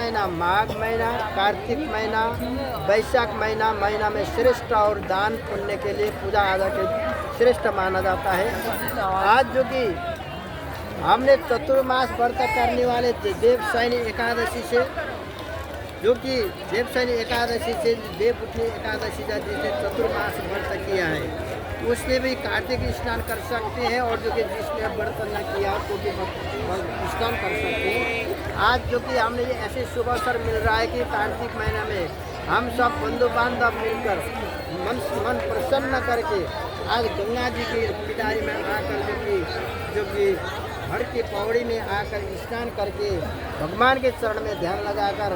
महीना माघ महीना, कार्तिक महीना, वैशाख महीना में श्रेष्ठ और दान पुण्य के लिए पूजा आदि के श्रेष्ठ माना जाता है। आज जो कि हमने चतुर्मास व्रत करने वाले देवशयनी एकादशी से, जो कि देवशयनी एकादशी से देवउठनी एकादशी जिसे चतुर्मास व्रत किया है उसने भी कार्तिक स्नान कर सकते हैं, और जो कि जिसने व्रत न किया तो भी स्नान कर सकते हैं। आज जो कि हमने ये ऐसे शुभ अवसर मिल रहा है कि कार्तिक महीना में हम सब बंधु बांधव मिलकर मन प्रसन्न करके आज गंगा जी की किनारे में आकर जो कि हर की पौड़ी में आकर स्नान करके भगवान के चरण में ध्यान लगाकर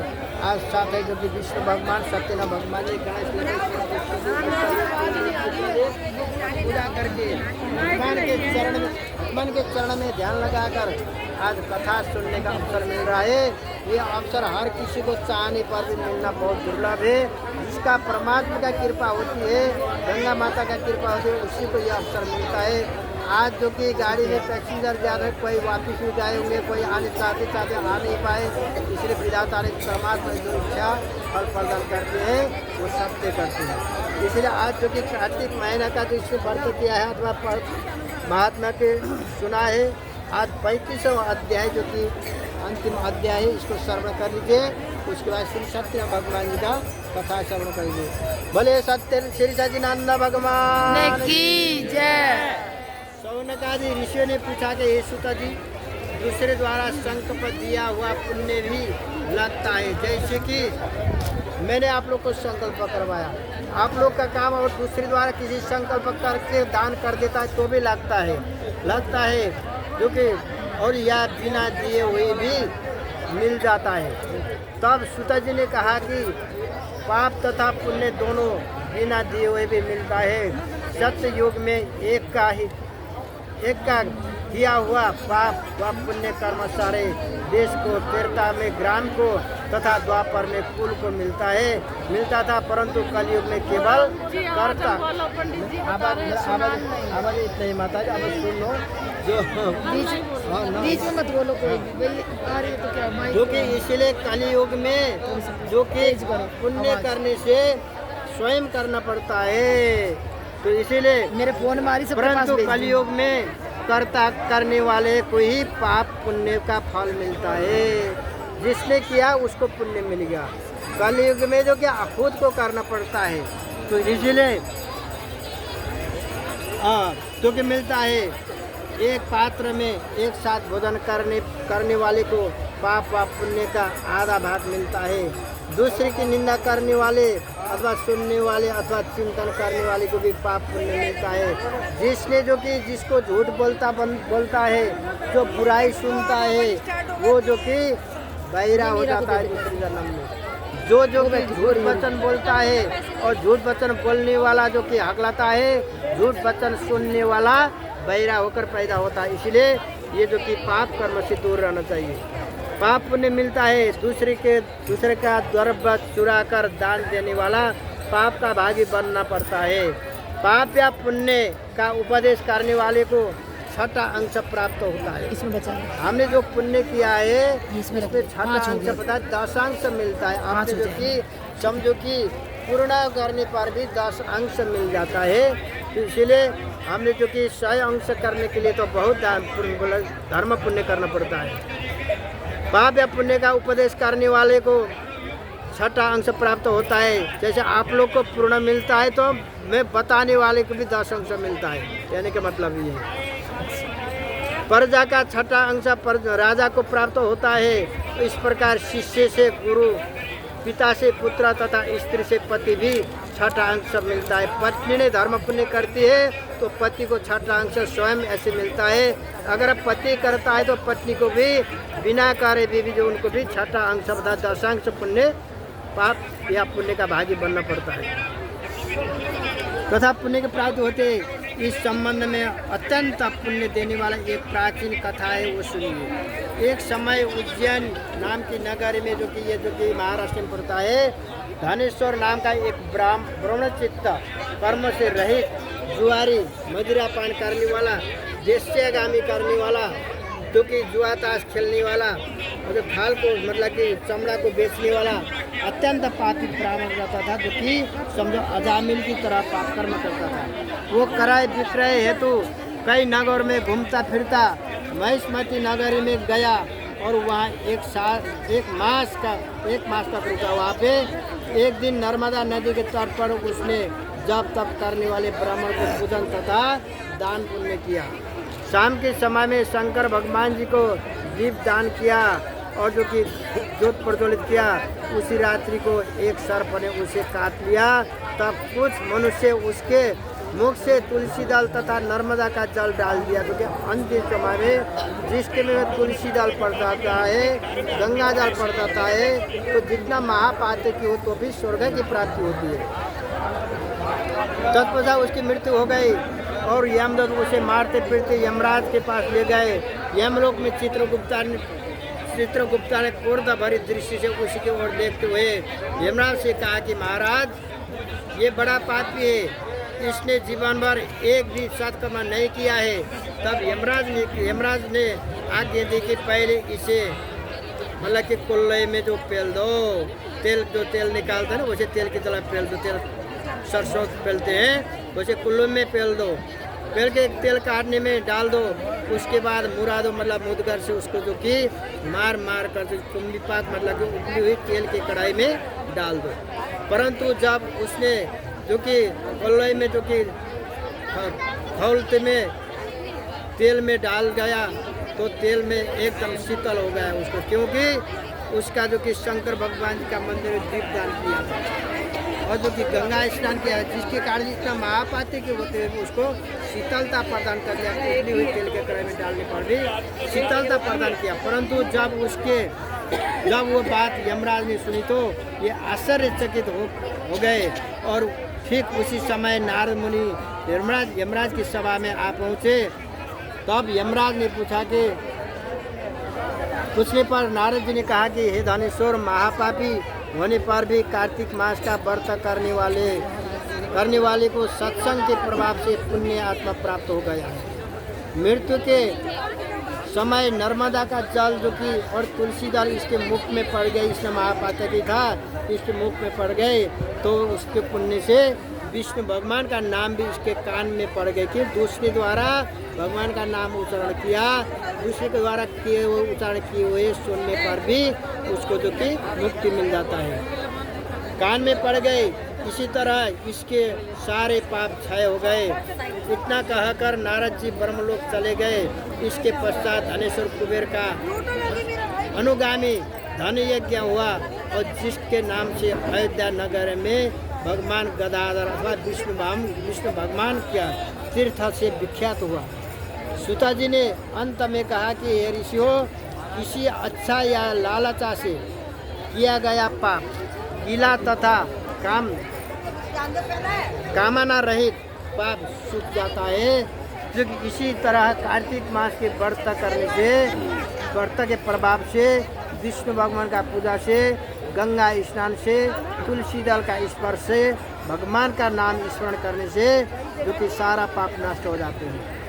आज साथ है जो कि विष्णु भगवान, सत्यनारायण भगवान जी, गणेश पूजा करके भगवान के चरण में ध्यान लगाकर आज कथा सुनने का अवसर मिल रहा है। ये अवसर हर किसी को चाहने पर भी मिलना बहुत दुर्लभ है। जिसका परमात्मा का कृपा होती है, गंगा माता का कृपा होती है, उसी को यह अवसर मिलता है। आज जो कि गाड़ी में पैसेंजर ज़्यादा, कोई वापस भी गए होंगे, कोई आने चाहते आ नहीं पाए, इसलिए विधाता ने परमात्मा जो इच्छा फल प्रदान करते हैं वो सत्य करते हैं। इसलिए आज जो कि कार्तिक महीना का जो इससे व्रत किया है अथवा महात्मा के सुना है, आज 35वां अध्याय जो कि अंतिम अध्याय है, इसको श्रवण कर लीजिए। उसके बाद श्री सत्य भगवान जी का कथा श्रवण कर लीजिए। भले सत्य श्री सच्चिदानंद भगवान की जय। शौनकादि ऋषियों ने पूछा कि हे सुता जी, दूसरे द्वारा संकल्प दिया हुआ पुण्य भी लगता है? जैसे कि मैंने आप लोग को संकल्प करवाया, आप लोग का काम और दूसरे द्वारा किसी संकल्प करके दान कर देता है तो भी लगता है क्योंकि और या बिना दिए हुए भी मिल जाता है। तब सुता जी ने कहा कि पाप तथा पुण्य दोनों बिना दिए हुए भी मिलता है। सत्य युग में एक का किया हुआ पाप व पुण्य कर्म सारे देश को, त्रेता में ग्राम को तथा द्वापर में कुल को मिलता था, परंतु कलयुग में केवल कर्ता। आवाज इतना ही माता जी, अब सुन लो जो बीच में मत बोलो कोई भी, आ रही तो क्या जो कि इसलिए कलयुग में जो कि पुण्य करने से स्वयं करना पड़ता है, तो इसीलिए मेरे फोन मारी सब परंतु कलयुग में कर्ता करने वाले को ही पाप पुण्य का फल मिलता है। जिसने किया उसको पुण्य मिल गया। कलयुग में जो क्या खुद को करना पड़ता है, तो इसीलिए जो कि मिलता है एक पात्र में एक साथ भोजन करने वाले को पाप व पुण्य का आधा भाग मिलता है। दूसरे की निंदा करने वाले अथवा सुनने वाले अथवा चिंतन करने वाले को भी पाप पुण्य मिलता है। जिसने जो कि जिसको झूठ बोलता है, जो बुराई सुनता है, वो जो कि बहिरा हो जाता है दूसरे जन्म में। जो कि झूठ वचन बोलता है और झूठ वचन बोलने वाला जो कि हकलाता है, झूठ वचन सुनने वाला बहिरा होकर पैदा होता है। इसलिए ये जो कि पाप कर्म से दूर रहना चाहिए। पाप पुण्य मिलता है। दूसरे का द्रव्य चुरा कर दान देने वाला पाप का भागी बनना पड़ता है। पाप या पुण्य का उपदेश करने वाले को 6ठा अंश प्राप्त होता है। इसमें बचा हमने जो पुण्य किया है इसमें 6ठा अंश पता है, 10 अंश मिलता है। आपने जो कि समझो कि पूर्ण करने पर भी 10 अंश मिल जाता है। तो इसलिए हमने जो कि 100 अंश करने के लिए तो बहुत धर्म पुण्य करना पड़ता है। पाप या पुण्य का उपदेश करने वाले को 6ठा अंश प्राप्त होता है। जैसे आप लोग को पूर्ण मिलता है तो मैं बताने वाले को भी 10 अंश मिलता है। कहने का मतलब ये है। प्रजा का 6ठा अंश राजा को प्राप्त होता है। तो इस प्रकार शिष्य से गुरु, पिता से पुत्र तथा स्त्री से पति भी 6ठा अंश मिलता है। पत्नी ने धर्म पुण्य करती है तो पति को 6ठा अंश स्वयं ऐसे मिलता है। अगर पति करता है तो पत्नी को भी बिना कार्य भी जो उनको भी 6ठा अंश तथा 10 अंश पुण्य पाप या पुण्य का भागी बनना पड़ता है तथा पुण्य के प्राप्त होते। इस संबंध में अत्यंत पुण्य देने वाला एक प्राचीन कथा है, वो सुनिए। एक समय उज्जैन नाम की नगर में जो कि महाराष्ट्र में पड़ता है, धनेश्वर नाम का एक ब्रह्मचित्त कर्म से रहित जुआरी, मदिरा पान करने वाला, देश्यगामी करने वाला, जो कि जुआ ताश खेलने वाला, और जो खाल को मतलब कि चमड़ा को बेचने वाला अत्यंत पापी ब्राह्मण रहता था, जो कि समझो अजामिल की तरह पाप कर्म करता था। वो क्रय विक्रय हेतु कई नगर में घूमता फिरता महिष्मती नगरी में गया और वहाँ एक मास का रुका। वहाँ पे एक दिन नर्मदा नदी के तट पर उसने जप तप करने वाले ब्राह्मण को पूजन तथा दान पुण्य किया। शाम के समय में शंकर भगवान जी को दीप दान किया और जो कि ज्योत प्रज्वलित किया। उसी रात्रि को एक सर्प ने उसे काट लिया। तब कुछ मनुष्य उसके मुख से तुलसी दल तथा नर्मदा का जल डाल दिया, क्योंकि अंतिम समय में जिसके में तुलसी दल पड़ जाता है, गंगा जल पड़ जाता है, तो जितना महापातक की हो तो भी स्वर्ग की प्राप्ति होती है। तत्पश्चात उसकी मृत्यु हो गई और यमदूत उसे मारते पीटते यमराज के पास ले गए। यमलोक में चित्रगुप्ता ने क्रोध भरी दृष्टि से उसी की ओर देखते हुए यमराज से कहा कि महाराज, ये बड़ा पापी है, इसने जीवन भर एक भी सत्कर्म नहीं किया है। तब यमराज ने आज्ञा दी कि पहले इसे मतलब कि कुल्ले में जो पेल दो, तेल निकालते हैं ना, वैसे तेल की तरह पेल दो। तेल सरसों पेलते हैं वैसे कुल्लू में पेल दो। पेल के तेल काटने में डाल दो। उसके बाद मुरा दो, मतलब मुदगर से उसको जो कि मार कर कुंभी पाक मतलब कि उबली हुई तेल की कढ़ाई में डाल दो। परंतु जब उसने जो कि कलई में जो कि खौलते में तेल में डाल गया तो तेल में एकदम शीतल हो गया उसको, क्योंकि उसका जो कि शंकर भगवान जी का मंदिर में दीप दान किया था और जो कि गंगा स्नान किया है, जिसके कारण इतना महापाती के होते हुए उसको शीतलता प्रदान कर दिया। उबली हुई तेल के कढ़ाई में डालने पर भी शीतलता प्रदान किया। परंतु जब वो बात यमराज ने सुनी तो ये आश्चर्यचकित हो गए और ठीक उसी समय नारद मुनि यमराज की सभा में आ पहुँचे। तब यमराज ने पूछने पर नारद जी ने कहा कि हे धनेश्वर, महापापी होने पर भी कार्तिक मास का व्रत करने वाले को सत्संग के प्रभाव से पुण्य आत्मा प्राप्त हो गया है। मृत्यु के समय नर्मदा का जल जो कि और तुलसी दल इसके मुख में पड़ गए, इसने महापातक था, इसके मुख में पड़ गए तो उसके पुण्य से विष्णु भगवान का नाम भी इसके कान में पड़ गए कि दूसरे द्वारा भगवान का नाम उच्चारण किया, दूसरे के द्वारा उच्चारण किए हुए सुनने पर भी उसको जो कि मुक्ति मिल जाता है। कान में पड़ गए। इसी तरह इसके सारे पाप क्षय हो गए। इतना कहकर नारद जी ब्रह्मलोक चले गए। इसके पश्चात धनेश्वर कुबेर का अनुगामी धन यज्ञ हुआ और जिसके नाम से अयोध्या नगर में भगवान गदाधर अथवा विष्णु भगवान का तीर्थ से विख्यात हुआ। सूता जी ने अंत में कहा कि हे ऋषियों, किसी अच्छा या लालचा से किया गया पाप गीला तथा कामना रहित पाप सूख जाता है। जो इसी तरह कार्तिक मास के व्रत करने से, व्रत के प्रभाव से, विष्णु भगवान का पूजा से, गंगा स्नान से, तुलसी दल का स्पर्श से, भगवान का नाम स्मरण करने से जो कि सारा पाप नष्ट हो जाते हैं।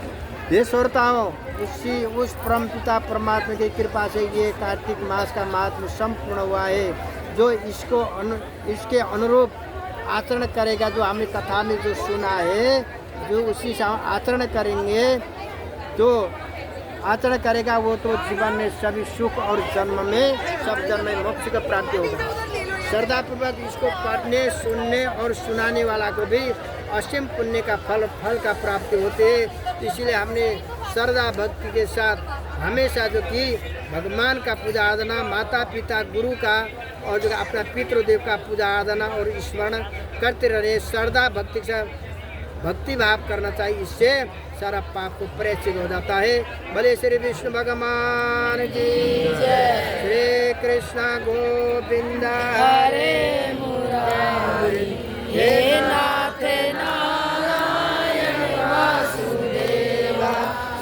ये श्रोताओं, उस परम पिता परमात्मा की कृपा से ये कार्तिक मास का महात्म्य संपूर्ण हुआ है। जो इसके अनुरूप आचरण करेगा, जो हमने कथा में जो सुना है, जो उसी से आचरण करेंगे, जो आचरण करेगा वो तो जीवन में सभी सुख और जन्म में मोक्ष का प्राप्ति होगा। श्रद्धापूर्वक इसको पढ़ने, सुनने और सुनाने वाला को भी असीम पुण्य का फल का प्राप्ति होते है। इसलिए हमने श्रद्धा भक्ति के साथ हमेशा जो कि भगवान का पूजा आराधना, माता पिता गुरु का और जो अपना पितृदेव का पूजा आराधना और स्मरण करते रहे। श्रद्धा भक्ति के साथ भक्ति भाव करना चाहिए, इससे सारा पाप को परिचित हो जाता है। भले श्री विष्णु भगवान की जय। श्री कृष्ण गोविंद हरे मुरारी, हे नाथ नारायण वासुदेवा।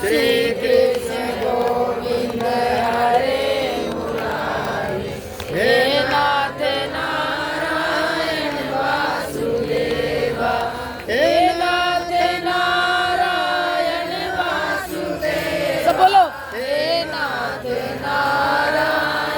श्री कृष्ण गोविंद हरे मुरारी, हे नाथ नारायण वासुदेवा। हे सब बोलो, हे नाथ नारायण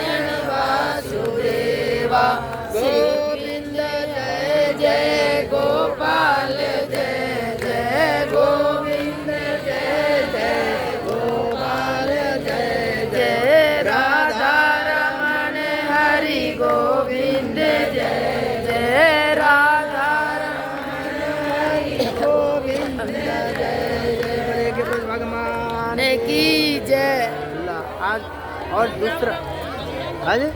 बाबा गोविंद जय जय गोपाल जय जय गोविंद जय जय गोपाल जय जय राधा रमण हरि गोविंद जय जय राधा रमण हरि गोविंद जय जय भगवान की जय। आज और दूसरा हाँ जी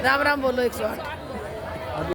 राम राम बोलो 108।